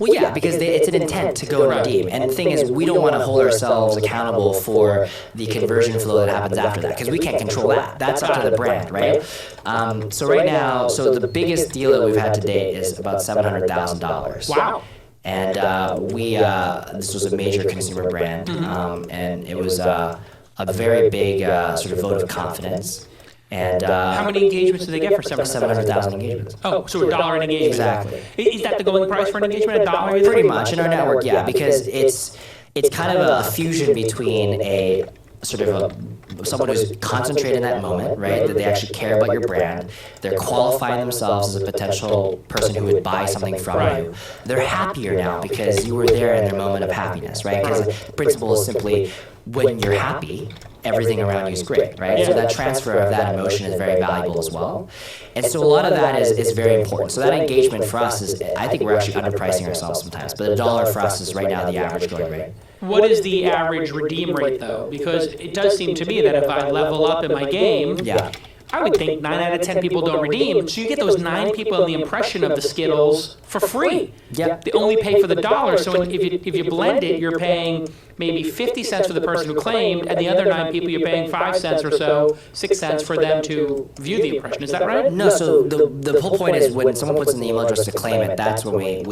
Well, yeah, because it's an intent to go and redeem. And the thing is, we don't want to hold ourselves accountable for the conversion flow that happens after that, because we can't control that. That's up to the brand, right? So right now, the biggest deal that we've had to date is about $700,000. Wow. And this was a major consumer brand, and it was a very big sort of vote of confidence. And how many engagements do they get for 700,000 engagements? Oh, so $1 an engagement. Exactly. Is that the going price for an engagement? $1? Pretty much in our network, yeah, because it's kind of a fusion between a sort of someone who's concentrated in that moment, right? That they actually care about your brand. They're qualifying themselves as a potential person who would buy something from you. They're happier now because you were there in their moment of happiness, right? Because the principle is simply when you're happy, everything around you is great, right? So that transfer of that emotion is very valuable as well. And so a lot of that is very important. So that engagement for us is, I think we're actually underpricing ourselves sometimes, but $1 for us is right now the average going rate. What is the average redeem rate, though? Because it does seem to me that if I level up in my game, I would think 9 out of 10 people don't redeem. So you get those 9 people in the impression of the Skittles for free. Yep. They only pay for the $1. So if you blend it, you're paying maybe 50 cents for the person who claimed, and the other 9 people you're paying 5 cents or so, 6 cents for them to view the impression. Is that right? No. So the whole point is when someone puts in the email address to claim it, that's when we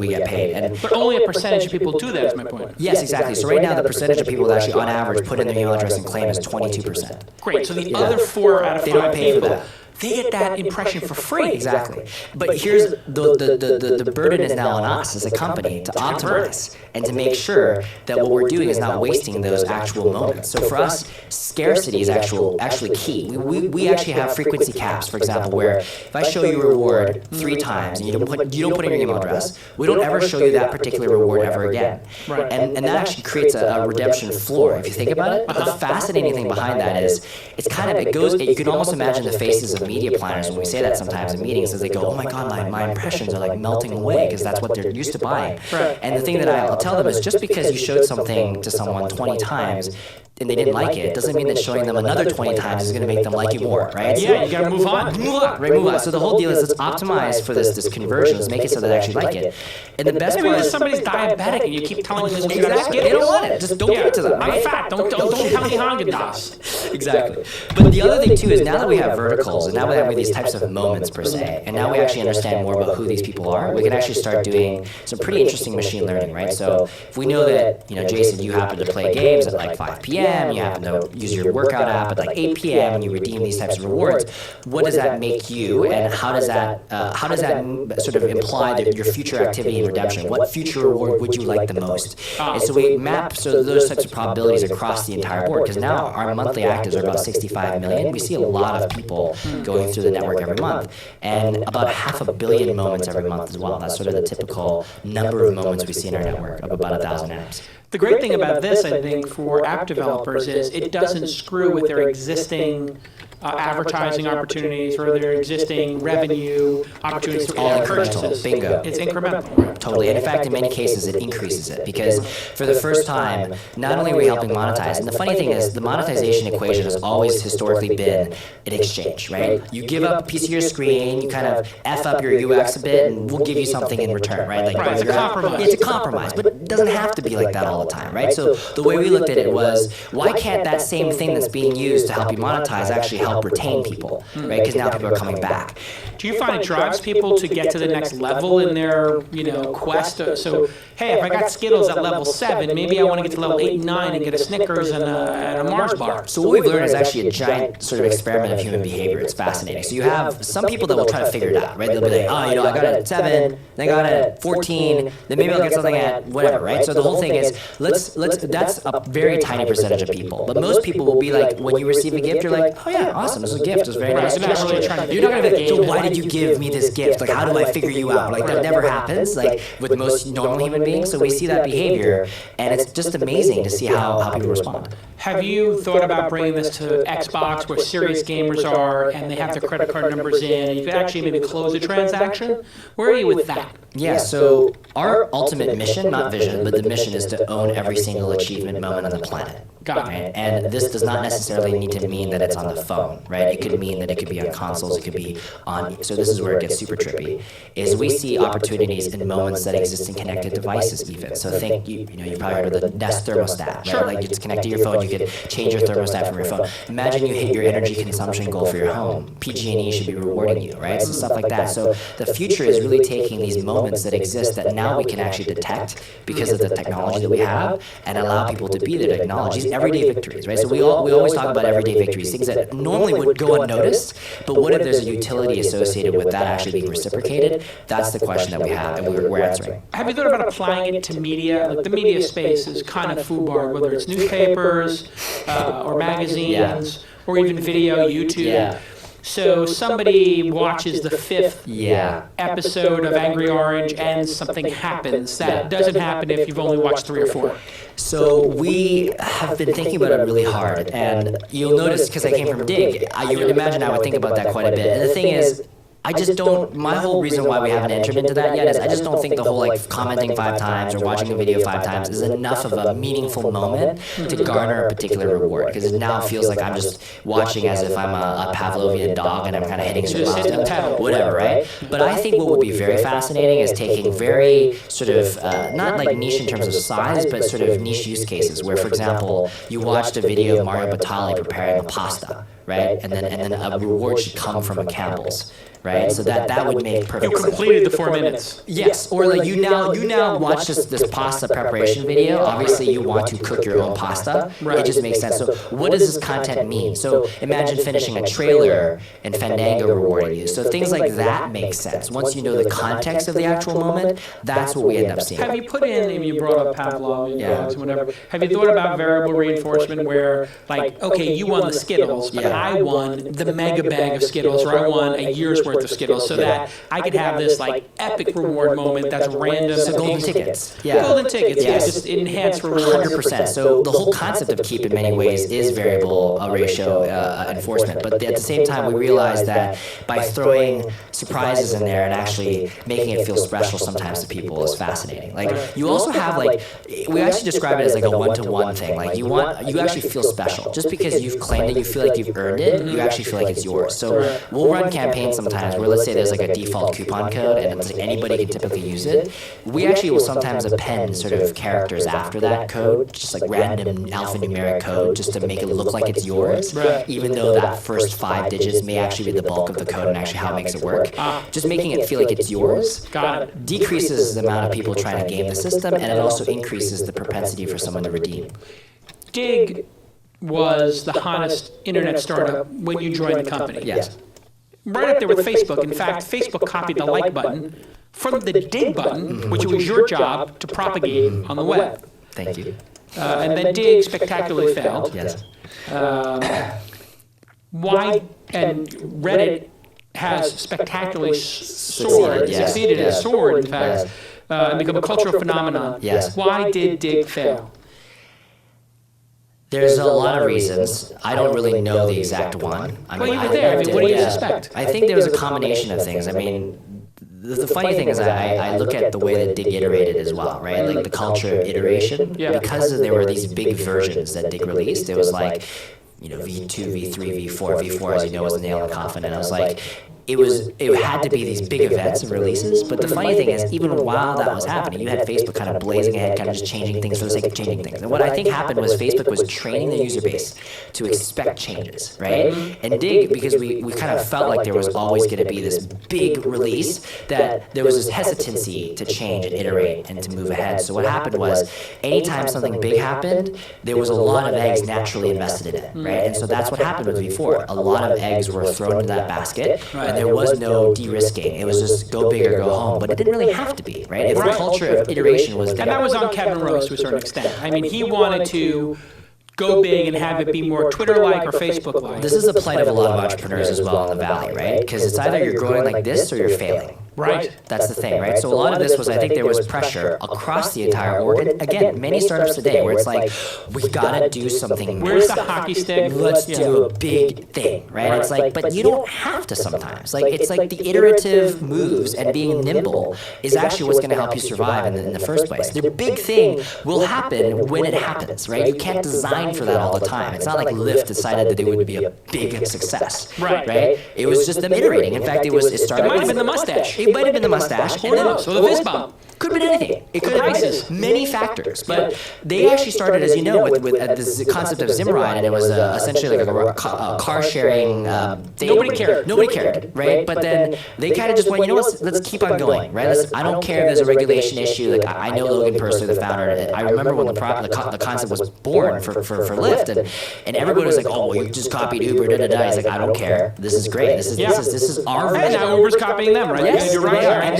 get paid. But only a percentage of people do that. Is my point. Yes, exactly. So right now the percentage of people that actually on average put in their email address and claim is 22%. Great. So the other 4 out of 5 they don't pay people, for that. they get that impression for free. Exactly. But here's the burden is now on us as a company to optimize and to make sure that what we're doing is not wasting those actual moments. So for us, scarcity is actually key. We actually have frequency caps, for example, where if I show you a reward 3 times and you don't put in your email address, we don't ever show you that particular reward ever again. Right. And that actually creates a redemption floor, if you think about it. The fascinating thing behind that is you can almost imagine the faces of media planners when we say that sometimes in meetings, as they go, oh my God, my impressions are like melting away because that's what they're used to buying. Right. And the thing that I'll tell them is just because you showed something to someone 20 times and they didn't like it, doesn't mean that showing them another 20 times is going to make them like you more, right? Yeah, you got to move on. Move on. So the whole deal is let's optimize for this conversion. Let's make it so that they actually like it. And the best part is somebody's diabetic and you keep telling them you got to skip. They don't want it. Just don't give it to them. Right? I'm fat. Don't tell me Haagen-Dazs. Exactly. But the other thing too is now that we have verticals and now we have these types of moments per se, and now we actually understand more about who these people are, we can actually start doing some pretty interesting machine learning, right? So if we know that, Jason, you happen to play games at like 5 p.m., you happen to use your workout app at like 8 p.m. and you redeem these types of rewards, what does that make you, and how does that sort of imply that your future activity and redemption? What future reward would you like the most? And so we map those types of probabilities across the entire board, because now our monthly actives are about 65 million. We see a lot of people going through the network every month, and about 500 million moments every month as well. That's sort of the typical number of moments we see in our network of about 1,000 apps. The great thing about this, I think, for app developers is it doesn't screw with their existing advertising opportunities or their existing revenue opportunities for all purchases. Bingo. It's incremental. Totally. And in fact, in many cases, it increases it, because for the first time, not only are we helping monetize, and the funny thing is the monetization equation has always historically been an exchange, right? You give up a piece of your screen, you kind of F up your UX a bit, and we'll give you something in return, right? It's a compromise. It's a compromise, but it doesn't have to be like that all the time, right? So the way we looked at it was, why can't that same thing that's being used to help you monetize actually help retain people, right? Because now people are coming back. Do you find it drives people to get to the next level in their, quest? So, hey, if I got Skittles at level 7, maybe I want to get to level 8 and 9 and get a Snickers and a Mars bar. So what we've learned is actually a giant sort of experiment of human behavior. It's fascinating. So you have some people that will try to figure it out, right? They'll be like, I got it at 7, then I got it at 14, then maybe I'll get something at whatever, right? So the whole thing is, that's a very tiny percentage of people. But most people will be like, when you receive a gift, you're like, oh yeah, awesome, this is a gift, it's very nice. You're not going to be like, so why did you give me this gift? Like, how do I figure you out? Like, that never happens, like, with most normal human beings. So we see that behavior, and it's just amazing to see how people respond. Have you thought about bringing this to Xbox, where serious gamers are, and they have their credit card numbers in, and you could actually maybe close a transaction? Where are you with that? Yeah, so our ultimate mission, not vision, but the mission is to own every single achievement moment on the planet. Got it. Right? And this does not necessarily need to mean that it's on the phone, right? It could mean that it could be on consoles, it could be on, so this is where it gets super trippy, is we see opportunities in moments that exist in connected devices even. So think, you've probably heard of the Nest thermostat, right? Sure. Like it's connected to your phone, you could change your thermostat from your phone. Imagine you hit your energy consumption goal for your home. PG&E should be rewarding you, right? So stuff like that. So the future is really taking these moments that exist that now we can actually detect because of the technology that we have and allow people to be their technologies, everyday victories, right? So we always talk about everyday victories, things that normally would go unnoticed, but what if there's a utility associated with that actually being reciprocated? That's the question that we have, and we're answering. Have you thought about applying it to media? Like the media space is kind of foobarred, whether it's newspapers or magazines or even video, YouTube. Yeah. So somebody watches the 5th Yeah. episode of Angry Orange and something happens. That doesn't happen if you've only watched 3 or 4. So we have been thinking about it really hard, and you'll notice, because I came from Dig, you would imagine I would think about that quite a bit. And the thing is, I just don't, my whole reason why we haven't entered into that yet is I just don't think the whole like commenting 5 times or watching a video 5 times is enough of a meaningful moment to garner a particular reward, because it now feels like I'm just watching as if I'm a Pavlovian dog and I'm kind of hitting some milestone, whatever, right? But I think what would be very fascinating is taking very sort of, not like niche in terms of size, but sort of niche use cases where, for example, you watched a video of Mario Batali preparing a pasta, right? And then a reward should come from a Campbell's. Right, so that would make perfect sense. You completed the 4 minutes. Yes, or like you now watch this pasta preparation video. Obviously, you want to cook your own pasta. Right. It just makes sense. So, what does this content mean? So, imagine finishing a trailer and Fandango rewarding you. So, things like that make sense. Once you know the context of the actual moment, that's what we end up seeing. Have you put in, I mean, you brought up Pavlov, dogs, whatever. Have you thought about variable reinforcement where, like, okay, you won the Skittles, but I won the mega bag of Skittles, or I won a year's worth of Skittles, so that I could have this like epic reward moment that's random. So golden tickets. Yeah. Golden tickets, just enhanced rewards. 100%. So the whole concept of keep in many ways is variable ratio enforcement. But at the same time, we realize that by throwing surprises in there and actually making it feel special sometimes to people is fascinating. Like you also have like, we actually describe it as like a one-to-one thing. Like you actually feel special. Just because you've claimed it, you feel like you've earned it, you actually feel like it's yours. So we'll run campaigns sometimes where let's say there's like a default coupon code and it's like anybody can typically use it. We actually will sometimes append sort of characters after that code, just like random alphanumeric code, just to make it look like it's yours, even though that first 5 digits may actually be the bulk of the code and actually how it makes it work. Just making it feel like it's yours decreases the amount of people trying to game the system, and it also increases the propensity for someone to redeem. Dig was the hottest internet startup when you joined the company. Yes. Right up there with Facebook. In fact, Facebook copied the like button from the dig button, which was your job to propagate on the web. Thank you. And then Dig spectacularly failed. Yes. Why? And Reddit has spectacularly succeeded and soared, in fact, and become a cultural phenomenon. Yes. Why did Dig fail? There's a lot of reasons. I don't really know the exact one. Well, you were there. I mean, what do you suspect? I think there was a combination of things. I mean, the funny thing is I look at the way that Dig iterated as well, right? Like the culture of iteration. Because there were these big versions that Dig released, it was like, V2, V3, V4, V4, as you know, was a nail in the coffin. And I was like, it had to be these big events and releases, but the funny thing is, even while that was happening, you had Facebook kind of blazing ahead, kind of just changing things for the sake of changing things. And what I think happened was Facebook was training the user base to expect changes, right? And Dig, because we kind of felt like there was always going to be this big release, that there was this hesitancy to change and iterate and to move ahead. So what happened was, anytime something big happened, there was a lot of eggs naturally invested in it, right? And so that's what happened with V4. A lot of eggs were thrown into that basket, and there was no de-risking. It was just go big or go home, but it didn't really have to be, right? If the culture of iteration was there. And that was on Kevin Rose to a certain extent. I mean, he wanted to go big and have it be more Twitter-like or Facebook-like. This is the plight of a lot of entrepreneurs as well in the Valley, right? Because it's either you're growing like this or you're failing. Right. That's the thing, right? So a lot of this was, I think there was pressure across the entire org. And again, many startups today where it's like, we gotta do something. Where's the hockey stick? Let's do a big thing, right? It's like, but you don't have to sometimes. Like, it's like the iterative moves and being nimble is actually what's gonna help you survive in the first place. The big thing will happen when it happens, right? You can't design for that all the time. It's not like Lyft decided that it would be a big success, right? It was just them iterating. In fact, it started. It might have been the mustache. It might have been the mustache. Who knows? So the fist bump. Could have been anything. It could have been many factors. But they actually started, as you know, with this concept of Zimride, and it was essentially like a car sharing thing. Nobody cared. Nobody cared, right? But then they kind of just went, you know what, let's keep on going, right? I don't care if there's a regulation issue. Like, I know Logan personally, the founder, and I remember when the concept was born for Lyft, and everybody was like, oh, well, you just copied Uber, da-da-da. He's like, I don't care. This is great. This is our vision. And now Uber's copying them, right? Yes, you're right. And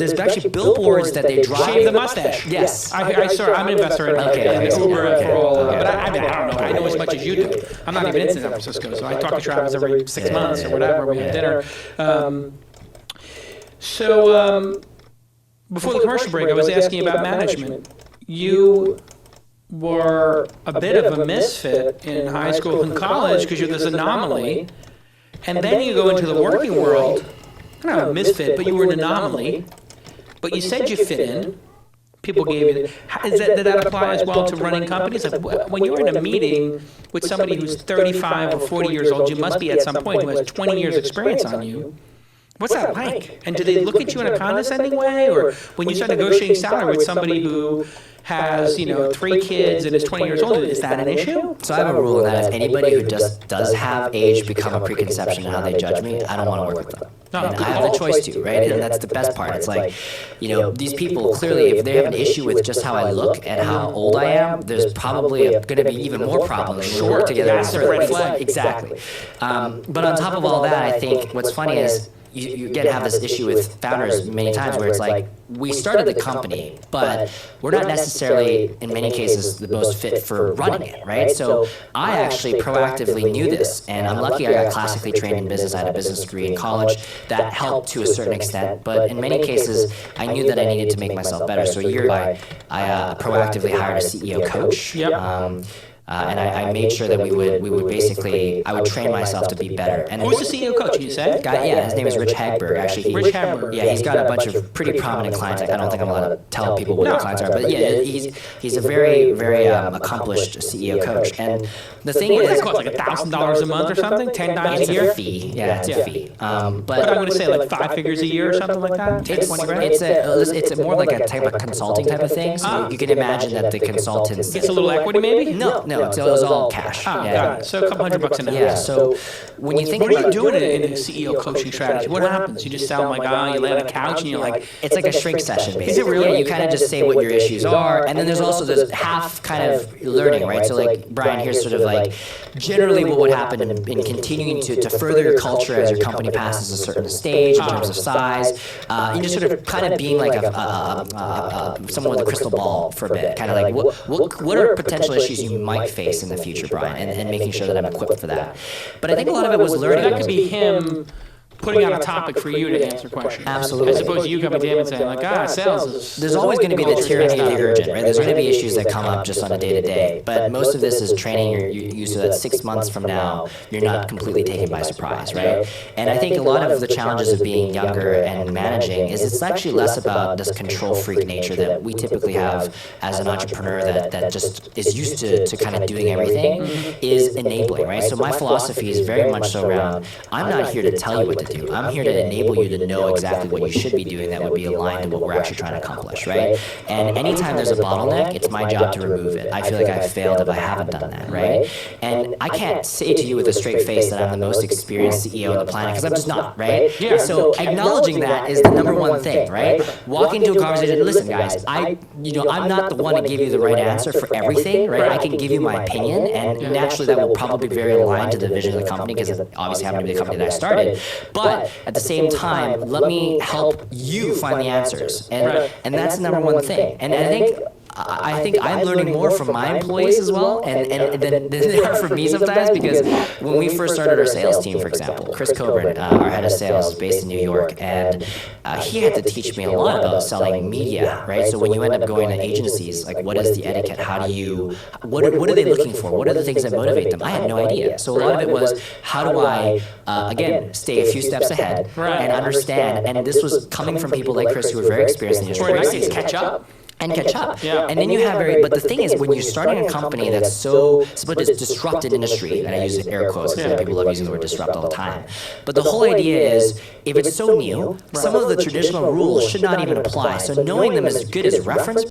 there's actually billboards that they drive. Shave the mustache. Yes. I'm an investor in Uber for all of it. But I don't know. I know as much as you do. I'm not even in San Francisco, so I talk to Travis every 6 months or whatever. We have dinner. Before the commercial break, I was asking about management. You were a bit of a misfit in high school and college because you're this anomaly. And then you go into the working world. Not a misfit, but you were an anomaly. But you said you fit in. People gave you. Did that apply as well to running companies? Like, when you're in a meeting with somebody who's 35 or 40 years old, you must be at some point who has 20 years experience on you. What's that like? And do they look at you in a condescending way? Or when you start negotiating salary with somebody who has, 3 kids and is 20 years old, is that an issue? So I have a rule that if anybody who just does have age become a preconception in how they judge me, I don't want to work with them. And I have the choice to, right? And that's the best part. It's like, these people, clearly, if they have an issue with just how I look and how old I am, there's probably going to be even more problems when we work together. That's a red flag. Exactly. But on top of all that, I think what's funny is, you again have this issue with founders many times where it's like, we started the company, but we're not necessarily, in many cases, the most fit for running it, right? So I actually proactively knew this, and I'm lucky I got classically trained in business. I had a business degree in college that helped to a certain extent, but in many cases, I knew that I needed to make myself better. So a year ago, I proactively hired a CEO coach. And I made sure that we would basically, I would train myself to be better. And who's the CEO coach, you said? His name is Rich Hagberg, actually. Rich Hagberg. Yeah, he's got a bunch of pretty prominent clients. I don't think I'm allowed to tell people what the clients are, but yeah, he's a very, very accomplished CEO coach. And the thing is, it cost like $1,000 a month or something, 10 times a year. It's a fee. Yeah, it's a fee. But I'm going to say like 5 figures a year or something like that. It's more like a type of consulting type of thing. So you can imagine that the consultants gets a little equity, maybe. No, it was all cash. Got it. So a couple $100 an hour. Yeah. So when you think what about are you doing in a CEO coaching strategy? What happens? You just sound like, you lay on a couch and you're like, it's like a shrink session, basically. Is it really? Yeah, you kind of just say what your issues are, and then there's also this half kind of learning, right? So like, Brian, here's sort of like, generally what would happen in continuing to further your culture as your company passes a certain stage in terms of size, you just sort of kind of being like someone with a crystal ball for a bit, kind of like, what are potential issues you might face in the future, Brian, and making sure that I'm equipped for that. But I think a lot of it was learning. That could be him putting out a topic for you to answer questions. Absolutely. As opposed to you coming to him and saying, like, sales is... There's always going to be the tyranny of the urgent, right? There's going to be issues that come up just on a day-to-day. But most of this is training you're used to that 6 months from now, you're not completely taken by surprise, right? And I think a lot of the challenges of being younger and managing is it's actually less about this control freak nature that we typically have as an entrepreneur that just is used to kind of doing everything, is enabling, right? So my philosophy is very much so around, I'm not here to tell you what to do. I'm here to enable you to know exactly what you should be doing that would be aligned to what we're actually trying to accomplish, right? And anytime there's a bottleneck, it's my job to remove it. I feel like I've failed if I haven't done that, right? And I can't say to you with a straight face that I'm the most experienced CEO on the planet, because I'm just not, right? Yeah. So acknowledging that is the number one thing, right? Walk into a conversation, listen, guys, I'm not the one to give you the right answer for everything, right? I can give you my opinion, and naturally that will probably be very aligned to the vision of the company, because it obviously happened to be the company that I started. But at the same time, let me help you find the answers. And that's the number one thing. And I think I think I'm learning more from my employees as well, and than they are from me sometimes, because when we first started our sales team, for example, Chris Coburn, our head of sales, based in New York, and he had to teach me a lot about selling media, right? So when you end up going to agencies, like what is the etiquette? How do you, what are they looking for? What are the things that motivate them? I had no idea. So a lot of it was, how do I, again, stay a few steps ahead and understand, and this was coming from people like Chris who were very experienced in the industry. Or in that case, catch up. And catch up. Yeah. And then you have but the thing is, when you're starting a company that's so, but it's disrupted industry, and I use air quotes because people love using the word disrupt all the time. But the whole idea is, if it's so new, some of the traditional rules should not even apply. So knowing them is good as reference,